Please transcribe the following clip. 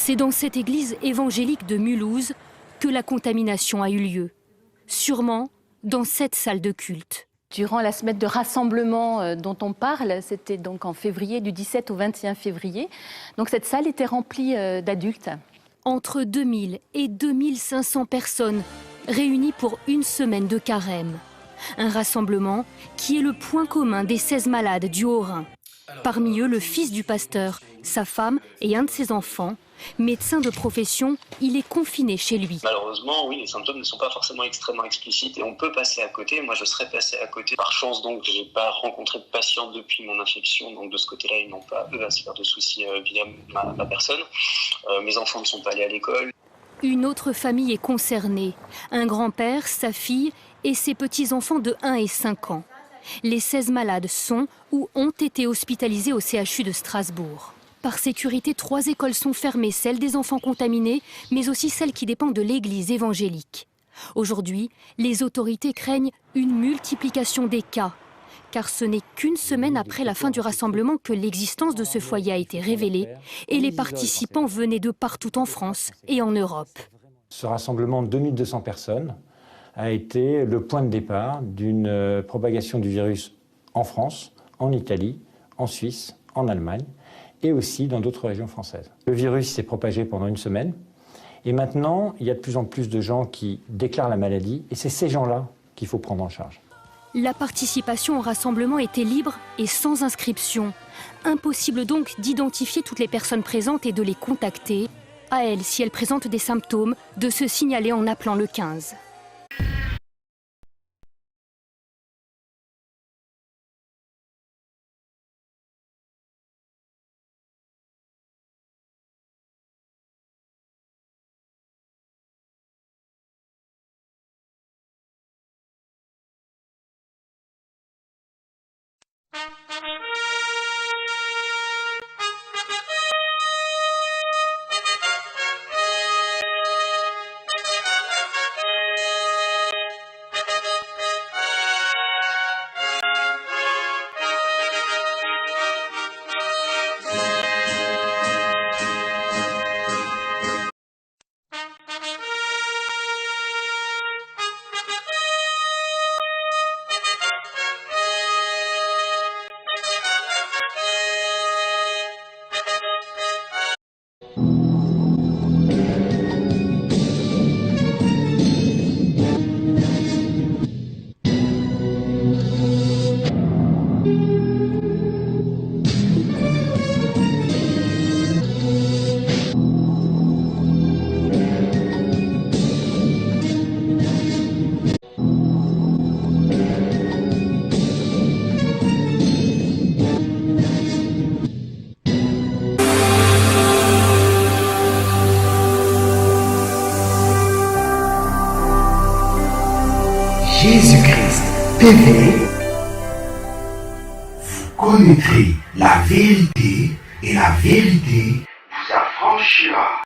C'est dans cette église évangélique de Mulhouse que la contamination a eu lieu. Sûrement dans cette salle de culte. Durant la semaine de rassemblement dont on parle, c'était donc en février, du 17 au 21 février. Donc cette salle était remplie d'adultes. Entre 2000 et 2500 personnes réunies pour une semaine de carême. Un rassemblement qui est le point commun des 16 malades du Haut-Rhin. Parmi eux, le fils du pasteur, sa femme et un de ses enfants. Médecin de profession, il est confiné chez lui. Malheureusement, oui, les symptômes ne sont pas forcément extrêmement explicites et on peut passer à côté. Moi, je serais passé à côté. Par chance, donc, je n'ai pas rencontré de patients depuis mon infection. Donc, de ce côté-là, ils n'ont pas à se faire de soucis via ma personne. Mes enfants ne sont pas allés à l'école. Une autre famille est concernée. Un grand-père, sa fille et ses petits-enfants de 1 et 5 ans. Les 16 malades sont ou ont été hospitalisés au CHU de Strasbourg. Par sécurité, 3 écoles sont fermées, celles des enfants contaminés, mais aussi celles qui dépendent de l'église évangélique. Aujourd'hui, les autorités craignent une multiplication des cas, car ce n'est qu'une semaine après la fin du rassemblement que l'existence de ce foyer a été révélée et les participants venaient de partout en France et en Europe. Ce rassemblement de 2200 personnes a été le point de départ d'une propagation du virus en France, en Italie, en Suisse, en Allemagne, et aussi dans d'autres régions françaises. Le virus s'est propagé pendant une semaine et maintenant, il y a de plus en plus de gens qui déclarent la maladie et c'est ces gens-là qu'il faut prendre en charge. La participation au rassemblement était libre et sans inscription. Impossible donc d'identifier toutes les personnes présentes et de les contacter. À elles, si elles présentent des symptômes, de se signaler en appelant le 15. Jésus-Christ TV, vous connaîtrez la vérité et la vérité vous affranchira.